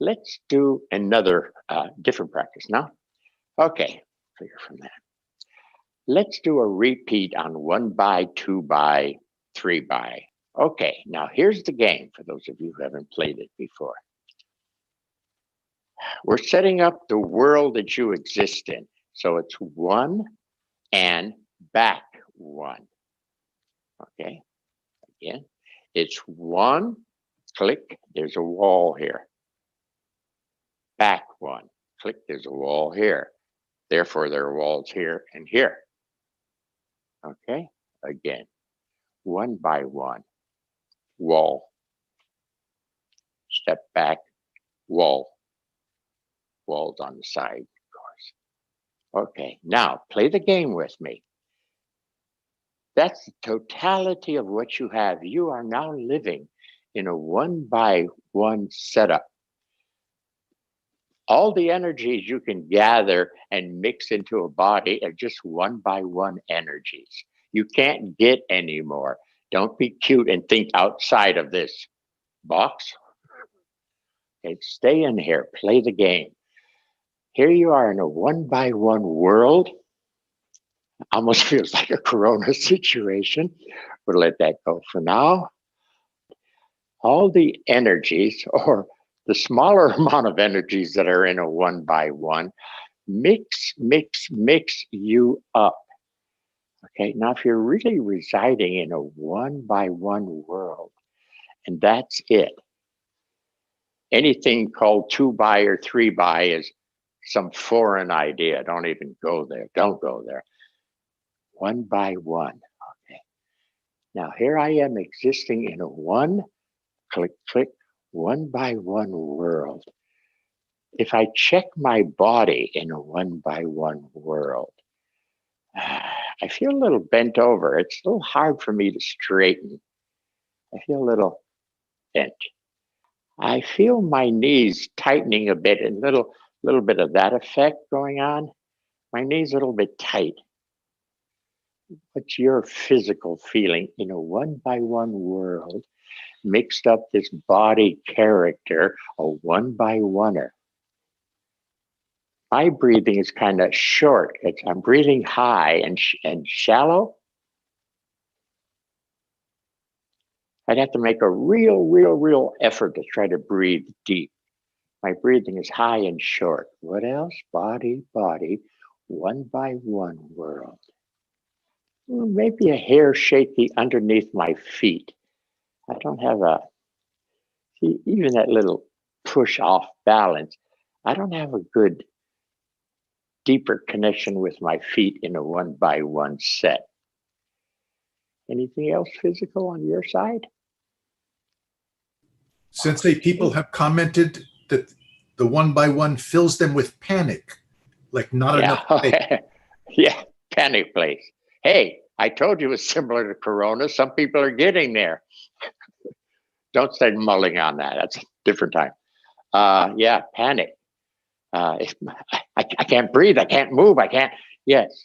Let's do another different practice now. Okay, figure from that. Let's do a repeat on 1 by, 2 by, 3 by. Okay, now here's the game for those of you who haven't played it before. We're setting up the world that you exist in. So it's 1 and back 1. Okay, again, it's 1, click, there's a wall here. Back 1, click, there's a wall here. Therefore, there are walls here and here. Okay, again, 1 by 1, wall, step back, wall, walls on the side, of course. Okay, now play the game with me. That's the totality of what you have. You are now living in a 1 by 1 setup. All the energies you can gather and mix into a body are just 1 by 1 energies. You can't get any more. Don't be cute and think outside of this box. Okay, stay in here, play the game. Here you are in a 1 by 1 world. Almost feels like a corona situation. We'll let that go for now. All the energies, or the smaller amount of energies that are in a 1 by 1, mix you up. Okay, now if you're really residing in a 1 by 1 world, and that's it, anything called 2 by or 3 by is some foreign idea. Don't even go there. Don't go there. 1 by 1. Okay. Now here I am existing in a 1, click, click, 1 by 1 world. If I check my body in a 1 by 1 world, I feel a little bent over. It's a little hard for me to straighten. I feel a little bent. I feel my knees tightening a bit, and little bit of that effect going on. My knees a little bit tight. What's your physical feeling in a 1 by 1 world, mixed up this body character, a 1 by 1er? My breathing is kind of short. I'm breathing high and shallow. I'd have to make a real effort to try to breathe deep. My breathing is high and short. What else? Body, 1 by 1 world. Maybe a hair shaky underneath my feet. I don't have even that little push off balance. I don't have a good, deeper connection with my feet in a 1 by 1 set. Anything else physical on your side? Sensei, people have commented that the 1 by 1 fills them with panic, like not enough space. Yeah, panic place. Hey, I told you it was similar to corona. Some people are getting there. Don't start mulling on that. That's a different time. Yeah, panic. I can't breathe. I can't move. I can't. Yes.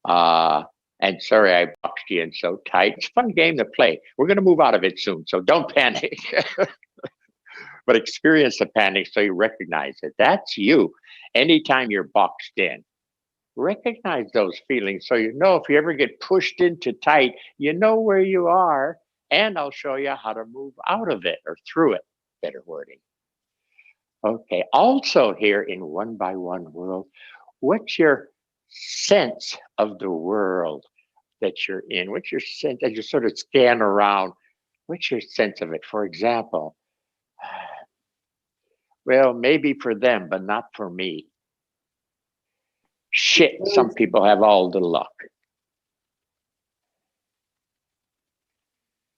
And sorry, I boxed you in so tight. It's a fun game to play. We're going to move out of it soon, so don't panic. But experience the panic so you recognize it. That's you. Anytime you're boxed in, recognize those feelings so you know if you ever get pushed into tight, you know where you are, and I'll show you how to move out of it or through it. Better wording. Okay, also here in 1 by 1 world, what's your sense of the world that you're in? What's your sense as you sort of scan around? What's your sense of it? For example, well, maybe for them, but not for me. Shit, some people have all the luck.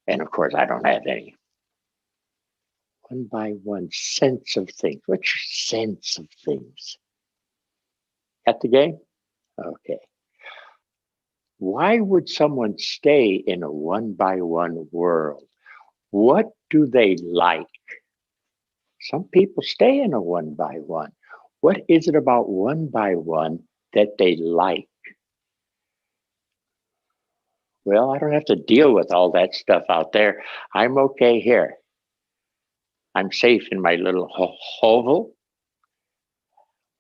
And of course, I don't have any. 1 by 1 sense of things. What's your sense of things? Got the game? Okay. Why would someone stay in a 1 by 1 world? What do they like? Some people stay in a 1 by 1. What is it about 1 by 1 that they like? Well, I don't have to deal with all that stuff out there. I'm okay here. I'm safe in my little hovel.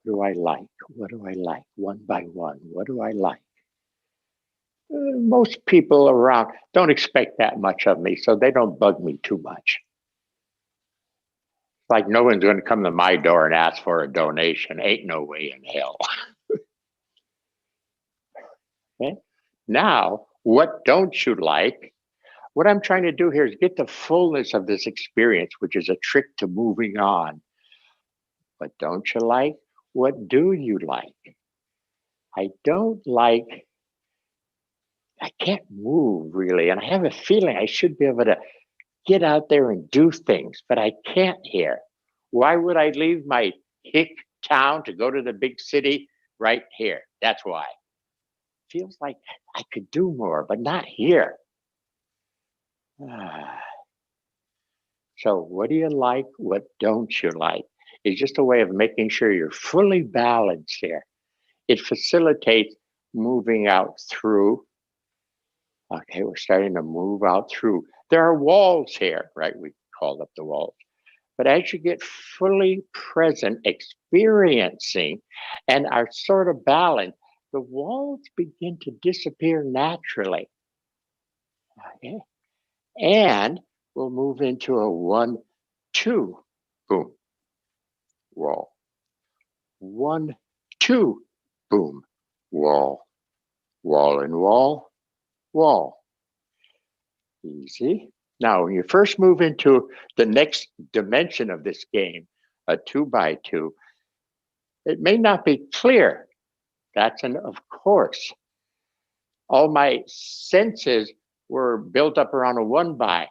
What do I like? What do I like? One by one, what do I like? Most people around don't expect that much of me, so they don't bug me too much. Like no one's going to come to my door and ask for a donation. Ain't no way in hell. Okay? Now, what don't you like? What I'm trying to do here is get the fullness of this experience, which is a trick to moving on. What don't you like? What do you like? I don't like, I can't move really. And I have a feeling I should be able to get out there and do things, but I can't here. Why would I leave my hick town to go to the big city right here? That's why. Feels like I could do more, but not here. So, what do you like? What don't you like? It's just a way of making sure you're fully balanced here. It facilitates moving out through. Okay, we're starting to move out through. There are walls here, right? We called up the walls. But as you get fully present, experiencing, and are sort of balanced, the walls begin to disappear naturally. Okay? And we'll move into a 1-2, boom, wall. 1-2, boom, wall. Wall and wall, wall. Easy. Now, when you first move into the next dimension of this game, a 2x2, it may not be clear. That's an of course. All my senses were built up around a 1x.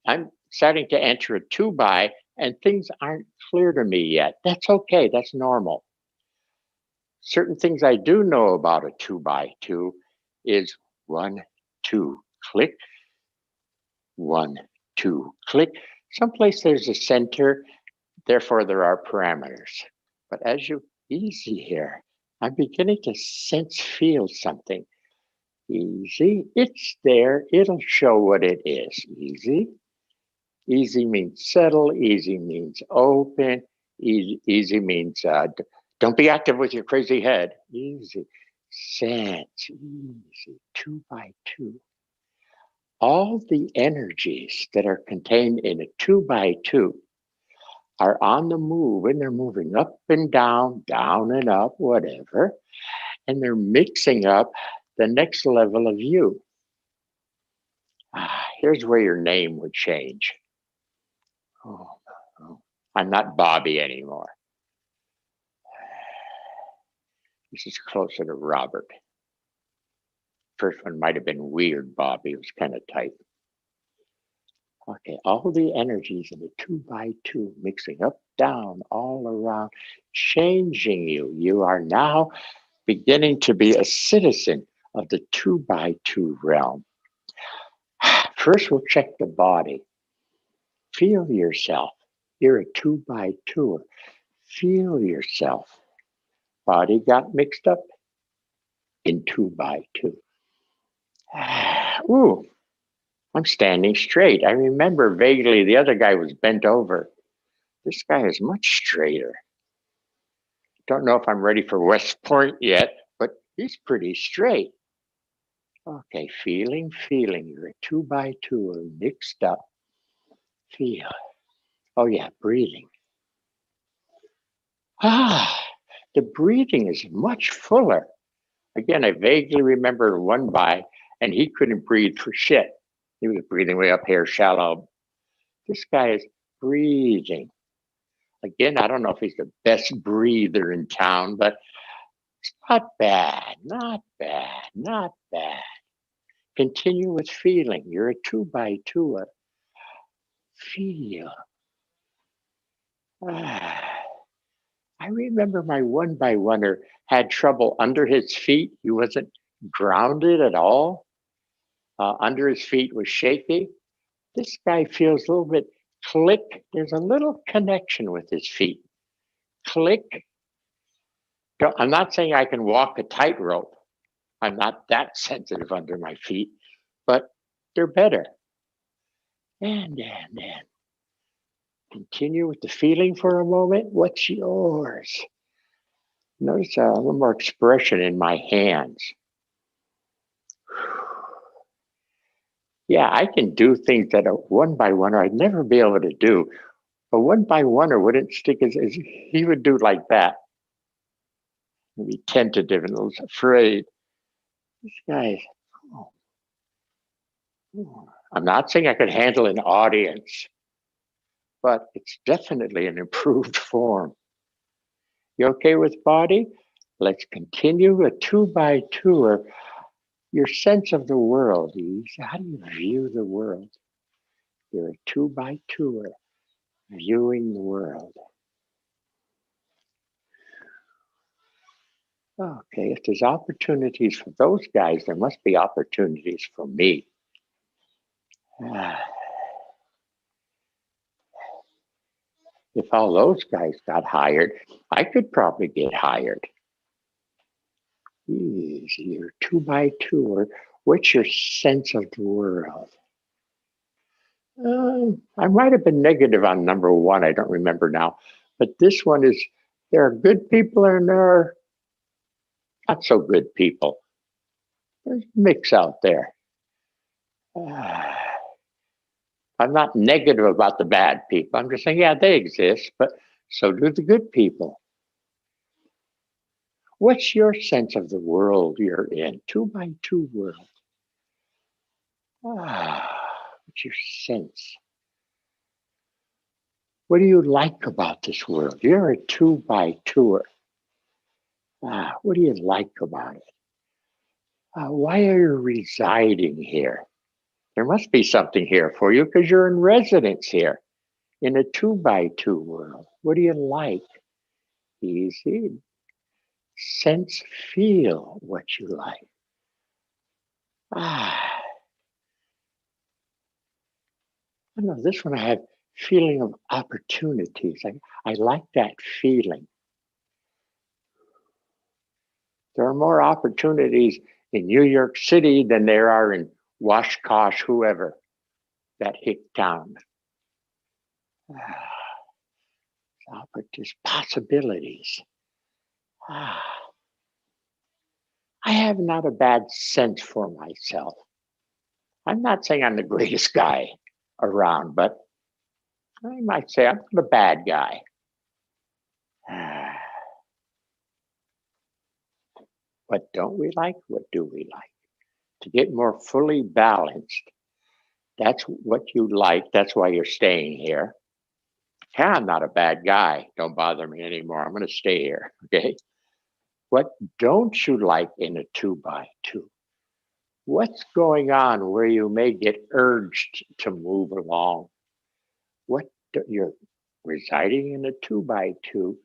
I'm starting to enter a 2x, and things aren't clear to me yet. That's okay. That's normal. Certain things I do know about a 2x2 is 1-2, click, 1-2, click. Someplace there's a center, therefore there are parameters. But as you easy here, I'm beginning to sense, feel something. Easy, it's there, it'll show what it is. Easy. Easy means settle, easy means open, easy means don't be active with your crazy head. Easy. Sense, easy, 2x2. All the energies that are contained in a 2x2 are on the move, and they're moving up and down and up, whatever, and they're mixing up the next level of you. Here's where your name would change. Oh, I'm not Bobby anymore. This is closer to Robert. First one might have been weird, Bobby. It was kind of tight. Okay, all the energies in the 2x2 mixing up, down, all around, changing you. You are now beginning to be a citizen of the 2x2 realm. First, we'll check the body. Feel yourself. You're a 2x2. Feel yourself. Body got mixed up in 2x2. Ooh, I'm standing straight. I remember vaguely the other guy was bent over. This guy is much straighter. Don't know if I'm ready for West Point yet, but he's pretty straight. Okay, feeling. You're a 2x2 mixed up. Feel. Oh yeah, breathing. The breathing is much fuller. Again, I vaguely remember 1x, and he couldn't breathe for shit. He was breathing way up here, shallow. This guy is breathing. Again, I don't know if he's the best breather in town, but it's not bad, not bad, not bad. Continue with feeling. You're a 2x2. Feel. I remember my 1x1er had trouble under his feet. He wasn't grounded at all. Under his feet was shaky. This guy feels a little bit click. There's a little connection with his feet. Click. I'm not saying I can walk a tightrope. I'm not that sensitive under my feet, but they're better. And Continue with the feeling for a moment. What's yours? Notice a little more expression in my hands. Yeah, I can do things that a one by one I'd never be able to do. A one by one wouldn't stick as he would do like that. He'd be tentative and a little afraid. This guy, oh, I'm not saying I could handle an audience, but it's definitely an improved form. You okay with body? Let's continue a 2x2. Your sense of the world. How do you view the world? You're a 2x2 viewing the world. Okay, if there's opportunities for those guys, there must be opportunities for me. If all those guys got hired, I could probably get hired. Easy, you're 2x2. What's your sense of the world? I might have been negative on number one. I don't remember now. But this one is, there are good people and there are not so good people. There's a mix out there. I'm not negative about the bad people. I'm just saying, yeah, they exist, but so do the good people. What's your sense of the world you're in? 2x2 world. What's your sense? What do you like about this world? You're a 2x2. What do you like about it? Why are you residing here? There must be something here for you because you're in residence here in a 2x2 world. What do you like? Easy. Sense, feel what you like. I don't know, this one I have feeling of opportunities. I like that feeling. There are more opportunities in New York City than there are in Washkosh, whoever, that hick town. Opportunities, possibilities. I have not a bad sense for myself. I'm not saying I'm the greatest guy around, but I might say I'm not a bad guy. What don't we like? What do we like? To get more fully balanced, that's what you like. That's why you're staying here. Yeah, I'm not a bad guy. Don't bother me anymore. I'm going to stay here. Okay. What don't you like in a 2x2? What's going on where you may get urged to move along? You're residing in a 2x2.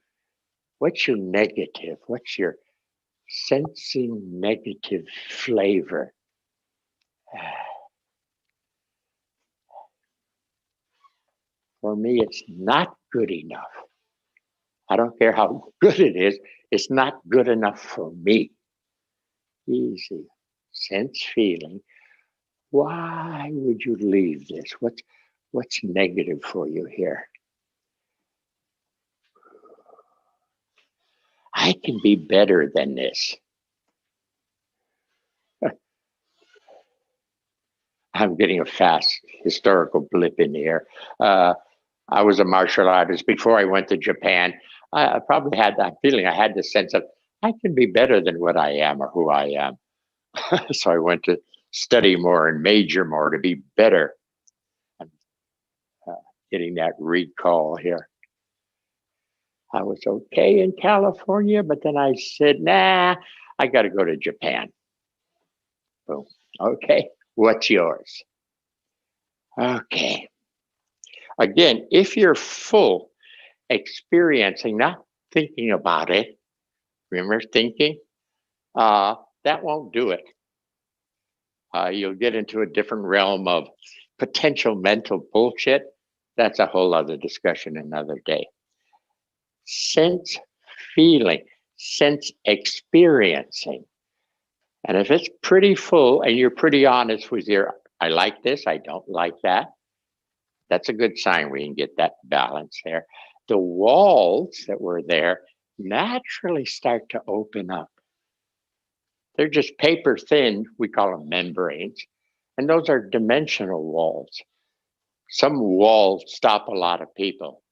What's your negative? What's your sensing negative flavor? For me, it's not good enough. I don't care how good it is. It's not good enough for me. Easy. Sense, feeling. Why would you leave this? What's negative for you here? I can be better than this. I'm getting a fast historical blip in here. I was a martial artist before I went to Japan. I probably had that feeling. I had the sense of I can be better than what I am or who I am. So I went to study more and major more to be better. I'm getting that recall here. I was okay in California, but then I said, nah, I got to go to Japan. Boom. Okay, what's yours? Okay. Again, if you're full, experiencing, not thinking about it, remember thinking? That won't do it. You'll get into a different realm of potential mental bullshit. That's a whole other discussion another day. Sense feeling, sense experiencing. And if it's pretty full and you're pretty honest with your, I like this, I don't like that, That's a good sign we can get that balance there. The walls that were there naturally start to open up. They're just paper thin, we call them membranes, and those are dimensional walls. Some walls stop a lot of people.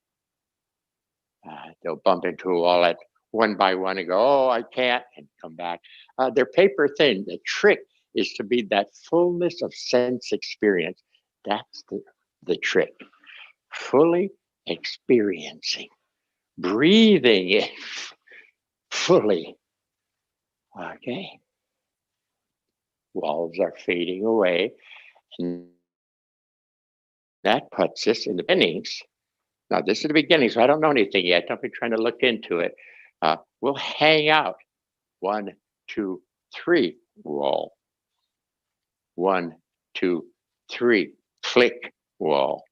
They'll bump into a wall at one by one and go, oh, I can't, and come back. They're paper thin. The trick is to be that fullness of sense experience. That's the trick. Fully experiencing, breathing it fully. Okay. Walls are fading away. And that puts us in the beginnings. Now, this is the beginning, so I don't know anything yet. Don't be trying to look into it. We'll hang out. 1, 2, 3, wall. 1, 2, 3, click, wall.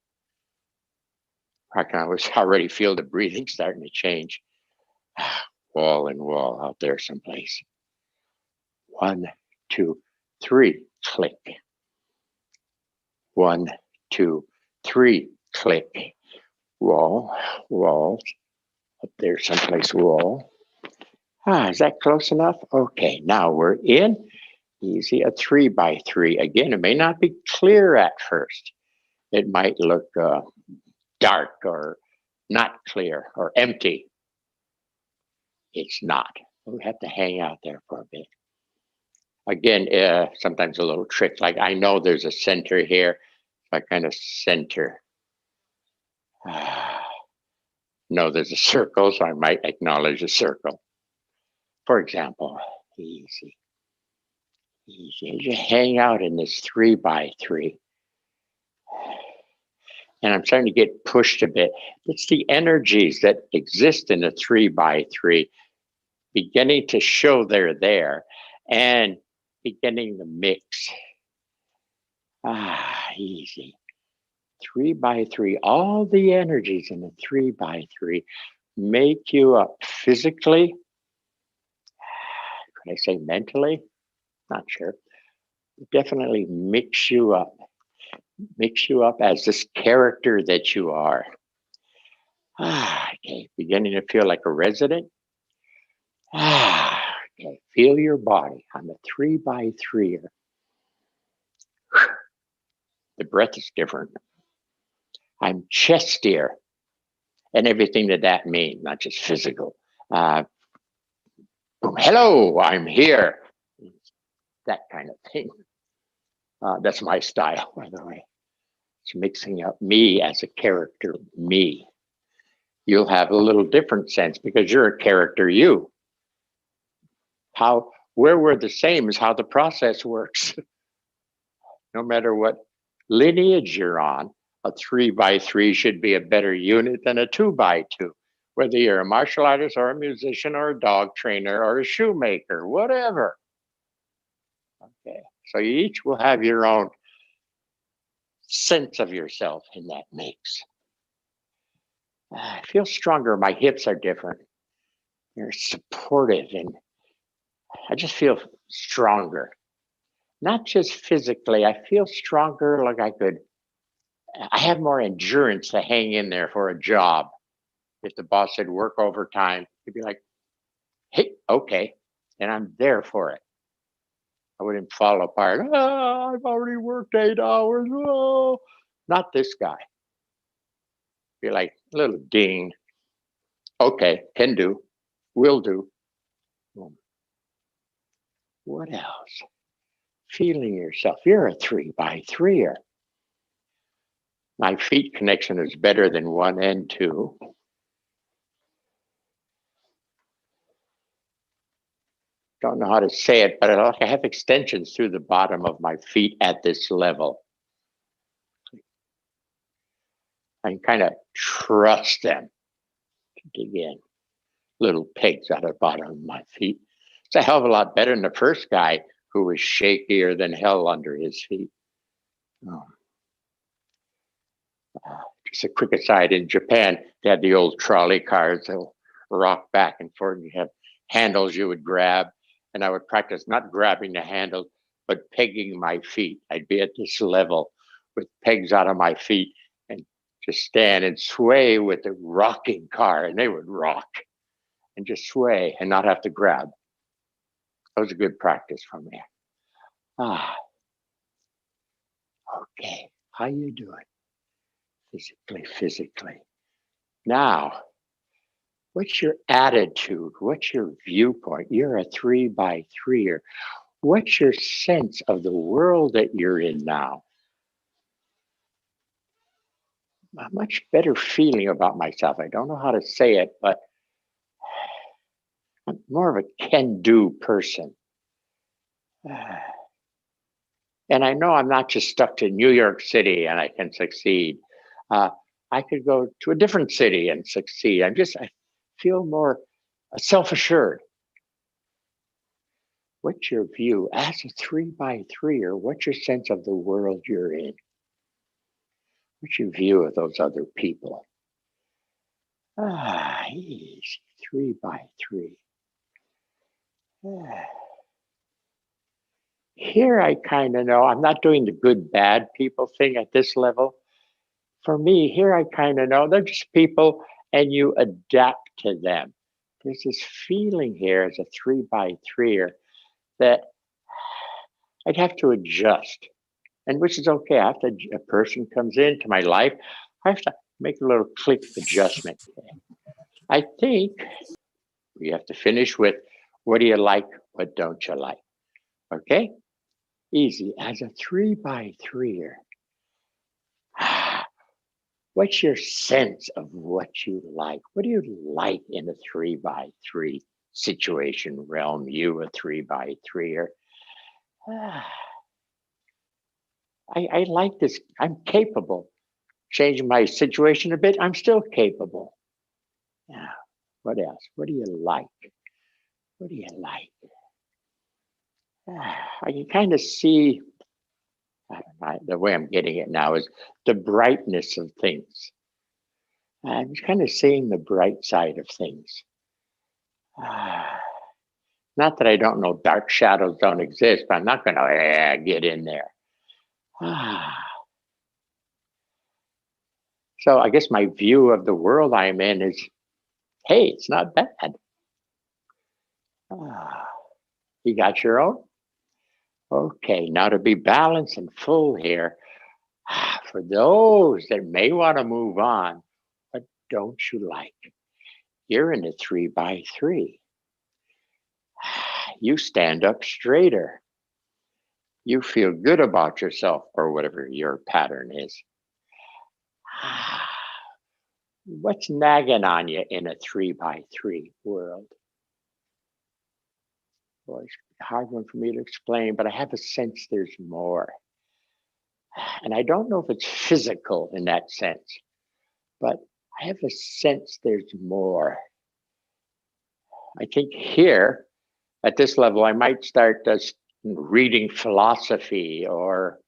I can already feel the breathing starting to change. Wall and wall out there someplace. 1, 2, 3, click. 1, 2, 3, click. Wall, walls. Up there someplace, wall. Is that close enough? Okay, now we're in. Easy, a 3 by 3. Again, it may not be clear at first. It might look dark or not clear or empty. It's not. We have to hang out there for a bit. Again, sometimes a little trick, like I know there's a center here. I kind of center. No, there's a circle, so I might acknowledge a circle. For example, easy. Easy. You hang out in this 3 by 3. And I'm starting to get pushed a bit. It's the energies that exist in the 3 by 3 beginning to show they're there and beginning to mix. Easy. 3 by 3. All the energies in the 3 by 3 make you up physically. Could I say mentally? Not sure. Definitely mix you up. Mix you up as this character that you are. Okay, beginning to feel like a resident. Okay, feel your body. I'm a 3 by 3. The breath is different. I'm chestier, and everything that means, not just physical. Boom, hello, I'm here. That kind of thing. That's my style, by the way. It's mixing up me as a character, me. You'll have a little different sense because you're a character, you. Where we're the same is how the process works. No matter what lineage you're on, a 3 by 3 should be a better unit than a 2 by 2. Whether you're a martial artist or a musician or a dog trainer or a shoemaker, whatever. Okay, so you each will have your own sense of yourself in that mix. I feel stronger. My hips are different. They're supportive, and I just feel stronger. Not just physically, I feel stronger, like I have more endurance to hang in there for a job. If the boss said work overtime, he'd be like, hey, okay. And I'm there for it. I wouldn't fall apart. I've already worked 8 hours. Oh, not this guy. Be like, little ding. Okay, can do, will do. What else? Feeling yourself. You're a 3 by 3er. My feet connection is better than 1 and 2. Don't know how to say it, but I have extensions through the bottom of my feet at this level. I can kind of trust them to dig in. Little pegs out of the bottom of my feet. It's a hell of a lot better than the first guy who was shakier than hell under his feet. Just a quick aside, in Japan, they had the old trolley cars that will rock back and forth. You have handles you would grab, and I would practice not grabbing the handle, but pegging my feet. I'd be at this level with pegs out of my feet and just stand and sway with the rocking car, and they would rock and just sway and not have to grab. That was a good practice for me. Ah, okay. How you doing? Physically. Now, what's your attitude? What's your viewpoint? You're a 3x3er. What's your sense of the world that you're in now? A much better feeling about myself. I don't know how to say it, but I'm more of a can-do person. And I know I'm not just stuck to New York City and I can succeed. I could go to a different city and succeed. I feel more self-assured. What's your view as a 3x3er? What's your sense of the world you're in? What's your view of those other people? Easy, 3x3. Here I kind of know I'm not doing the good bad people thing at this level. For me, here I kind of know they're just people and you adapt to them. There's this feeling here as a 3x3er that I'd have to adjust, and which is okay. A person comes into my life, I have to make a little click adjustment. I think we have to finish with what do you like, what don't you like? Okay? Easy. As a 3x3er, what's your sense of what you like? What do you like in a 3x3 situation realm? You, a 3x3er. I like this. I'm capable. Changing my situation a bit, I'm still capable. Yeah. What else? What do you like? What do you like? I can kind of see, I don't know, the way I'm getting it now is the brightness of things. I'm kind of seeing the bright side of things. Not that I don't know dark shadows don't exist, but I'm not going to get in there. So I guess my view of the world I'm in is, hey, it's not bad. You got your own? Okay, now to be balanced and full here, for those that may want to move on, what don't you like? You're in a 3x3. You stand up straighter. You feel good about yourself or whatever your pattern is. What's nagging on you in a 3x3 world? Boy, it's a hard one for me to explain, but I have a sense there's more. And I don't know if it's physical in that sense, but I have a sense there's more. I think here at this level, I might start reading philosophy or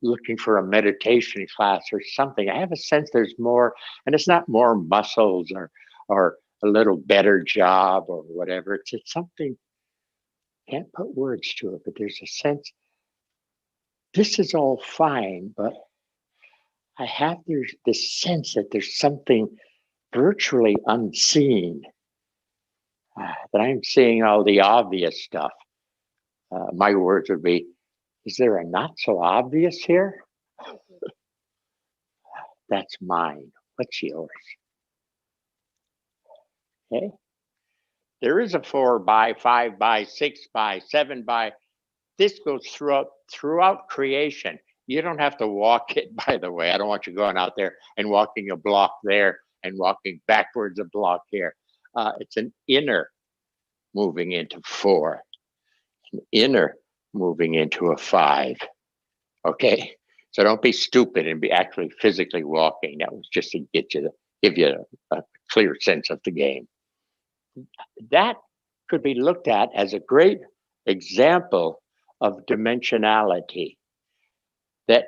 looking for a meditation class or something. I have a sense there's more, and it's not more muscles or a little better job or whatever. It's something, can't put words to it, but there's a sense this is all fine, but I have this sense that there's something virtually unseen, that I'm seeing all the obvious stuff. My words would be, is there a not so obvious here? That's mine. What's yours? Okay. There is a 4x, 5x, 6x, 7x. This goes throughout creation. You don't have to walk it, by the way. I don't want you going out there and walking a block there and walking backwards a block here. It's an inner moving into 4, an inner moving into a 5. Okay? So don't be stupid and be actually physically walking. That was just to give you a clear sense of the game. That could be looked at as a great example of dimensionality. That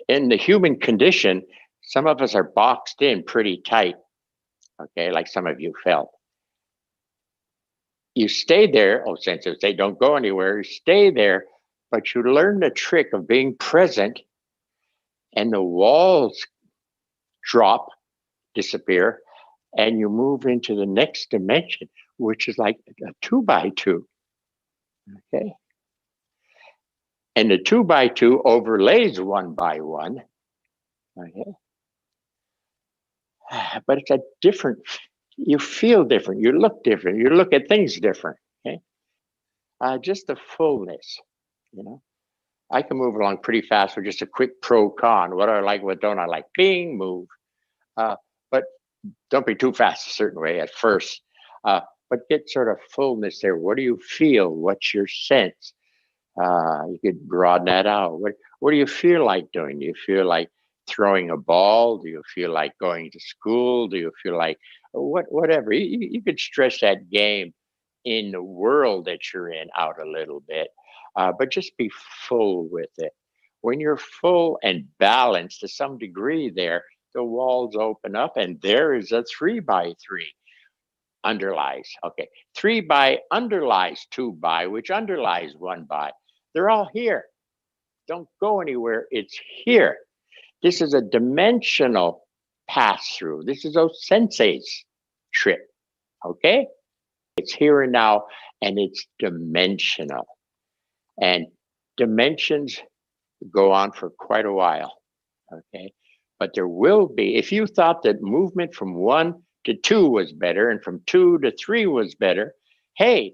in the human condition, some of us are boxed in pretty tight, okay, like some of you felt. You stay there, sensors, they don't go anywhere, you stay there, but you learn the trick of being present and the walls drop, disappear, and you move into the next dimension, which is like a 2x2. Okay. And the 2x2 overlays 1x1. Okay. But it's a different, you feel different, you look different, you look at things different. Okay. Just the fullness, you know. I can move along pretty fast with just a quick pro con. What do I like? What don't I like? Bing, move. But don't be too fast a certain way at first. But get sort of fullness there. What do you feel? What's your sense? You could broaden that out. What do you feel like doing? Do you feel like throwing a ball? Do you feel like going to school? Do you feel like whatever? You could stretch that game in the world that you're in out a little bit, but just be full with it. When you're full and balanced to some degree there, the walls open up and there is a 3x3 underlies. Okay. 3x underlies 2x, which underlies 1x. They're all here. Don't go anywhere. It's here. This is a dimensional pass through. This is those sensei's trip. Okay. It's here and now, and it's dimensional. And dimensions go on for quite a while. Okay. But there will be, if you thought that movement from 1 to 2 was better and from 2 to 3 was better, hey,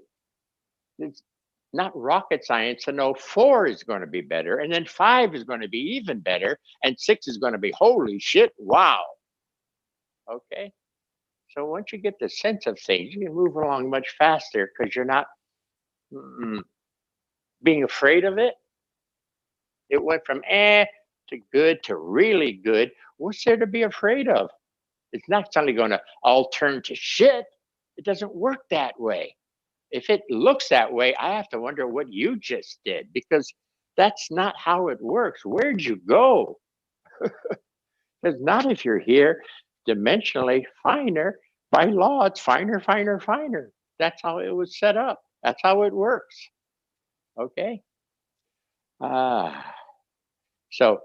it's not rocket science to know 4 is going to be better, and then 5 is going to be even better, and 6 is going to be holy shit, wow. Okay. So once you get the sense of things, you can move along much faster because you're not being afraid of it. It went from to good to really good. What's there to be afraid of? It's not suddenly going to all turn to shit. It doesn't work that way. If it looks that way, I have to wonder what you just did, because that's not how it works. Where'd you go? Because not if you're here dimensionally finer. By law, it's finer, finer, finer. That's how it was set up. That's how it works. Okay. So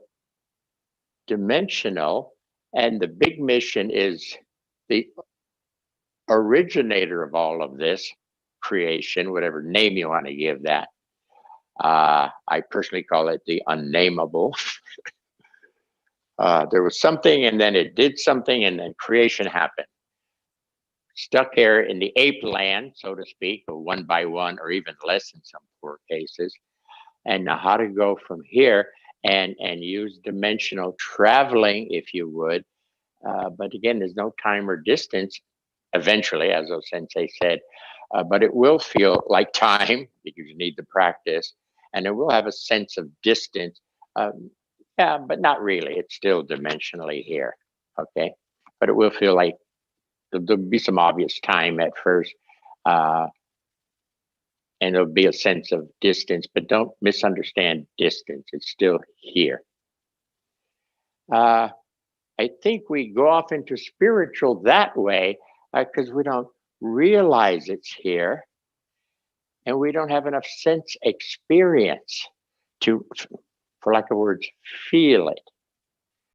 dimensional, and the big mission is the originator of all of this creation, whatever name you want to give that. I personally call it the unnameable. There was something, and then it did something, and then creation happened. Stuck here in the ape land, so to speak, or 1x1, or even less in some poor cases. And now how to go from here and use dimensional traveling, if you would. But again, there's no time or distance eventually, as O Sensei said, but it will feel like time because you need the practice, and it will have a sense of distance. Yeah, but not really. It's still dimensionally here. Okay. But it will feel like there'll be some obvious time at first. And there'll be a sense of distance, but don't misunderstand distance. It's still here. I think we go off into spiritual that way because we don't realize it's here, and we don't have enough sense experience to, for lack of words, feel it.